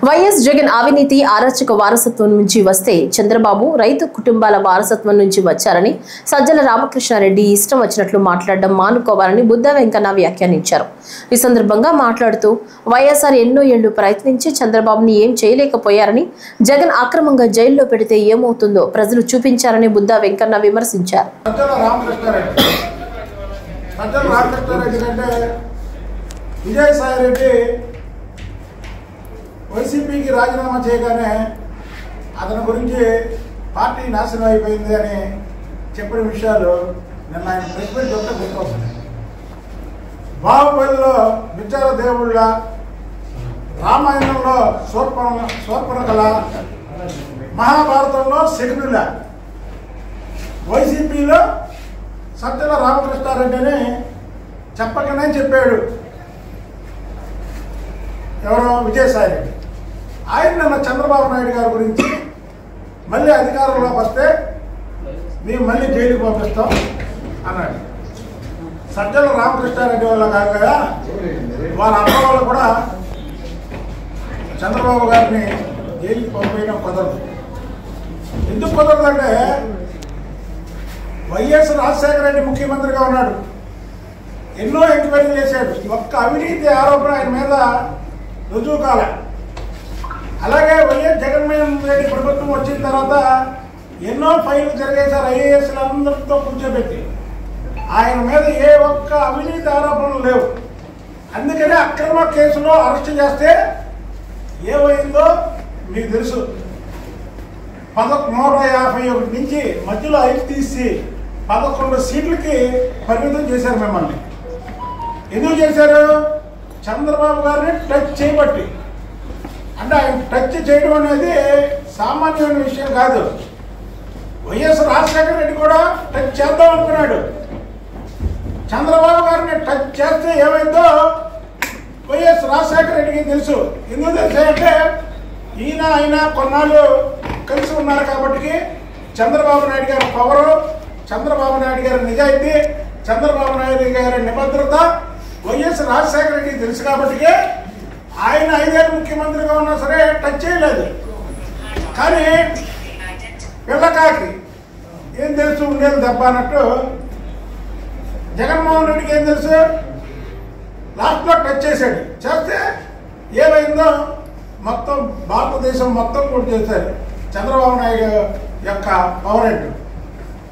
YS Jagan అవినీతి అరాచక వారసత్వం నుంచి వస్తే చంద్రబాబు రైతు కుటుంబాల వారసత్వం నుంచి వచ్చారని సజ్జల రామకృష్ణారెడ్డి ఇష్టం వచ్చినట్లు మాట్లాడడం మానుకోవాలని బుద్ధ వెంకన్న వ్యాఖ్యానించారు. ఈ సందర్భంగా మాట్లాడుతూ వైఎస్ఆర్ ఎన్నో ఏళ్లు ప్రయత్నించి చంద్రబాబుని ఏం చేయలేకపోయారని, జగన్ అక్రమంగా జైల్లో పెడితే ఏమవుతుందో ప్రజలు చూపించారని బుద్ధ వెంకన్న విమర్శించారు. వైసీపీకి రాజీనామా చేయగానే అతని గురించి పార్టీ నాశనం అయిపోయింది అని చెప్పిన విషయాలు నిన్న ఆయన ప్రెస్ మీట్ చెప్తే గుర్తొస్తున్నాయి. బాహుబలిలో బిచ్చార దేవుళ్ళ, రామాయణంలో శూర్పణఖల, మహాభారతంలో శకునుల, వైసీపీలో సజ్జల రామకృష్ణారెడ్డి అని చెప్పకనే చెప్పాడు ఎవరో విజయసాయిరెడ్డి. ఆయన నిన్న చంద్రబాబు నాయుడు గారి గురించి మళ్ళీ అధికారంలోకి వస్తే మేము మళ్ళీ జైలుకి పంపిస్తాం అన్నాడు. సజ్జల రామకృష్ణారెడ్డి వల్ల కాదు కదా, వాళ్ళ అమ్మ వాళ్ళు కూడా చంద్రబాబు గారిని జైలుకి పంపించడం కుదరదు. ఎందుకు కుదరదంటే వైఎస్ రాజశేఖర రెడ్డి ముఖ్యమంత్రిగా ఉన్నాడు, ఎన్నో ఎంక్వైరీలు చేశాడు, ఒక్క అవినీతి ఆరోపణ ఆయన మీద రుజువు కాలే. అలాగే వైఎస్ జగన్మోహన్ రెడ్డి ప్రభుత్వం వచ్చిన తర్వాత ఎన్నో ఫైళ్లు జరిగేశారు ఐఏఎస్లు అందరితో కూర్చోబెట్టి. ఆయన మీద ఏ ఒక్క అవినీతి ఆరోపణలు లేవు. అందుకనే అక్రమ కేసులో అరెస్ట్ చేస్తే ఏమైందో మీకు తెలుసు. 151 నుంచి మధ్యలో 5 తీసి 11 సీట్లకి పరిమితం చేశారు మిమ్మల్ని. ఎందుకు చేశారు? చంద్రబాబు గారిని టచ్ చేయబట్టి. అంటే ఆయన టచ్ చేయడం అనేది సామాన్యమైన విషయం కాదు. వైఎస్ రాజశేఖర రెడ్డి కూడా టచ్ చేద్దాం అనుకున్నాడు. చంద్రబాబు గారిని టచ్ చేస్తే ఏమైందో వైఎస్ రాజశేఖర రెడ్డికి తెలుసు. ఎందుకు తెలుసాయంటే ఆయన కొన్నాళ్ళు కలిసి ఉన్నారు కాబట్టి చంద్రబాబు నాయుడు గారి పవరు, చంద్రబాబు నాయుడు గారి నిజాయితీ, చంద్రబాబు నాయుడు గారి నిబద్ధత వైఎస్ రాజశేఖర రెడ్డికి తెలుసు కాబట్టి ఆయన 5 ఏళ్ళు ముఖ్యమంత్రిగా ఉన్నా సరే టచ్ చేయలేదు. కానీ పిల్లకాకి ఏం తెలుసు, ఉండేది దెబ్బ అన్నట్టు జగన్మోహన్ రెడ్డికి ఏం తెలుసు, లాస్ట్లో టచ్ చేశాడు. చేస్తే ఏమైందో మొత్తం భారతదేశం మొత్తం కూడా చేశారు చంద్రబాబు నాయుడు యొక్క పవర్ ఏంటో.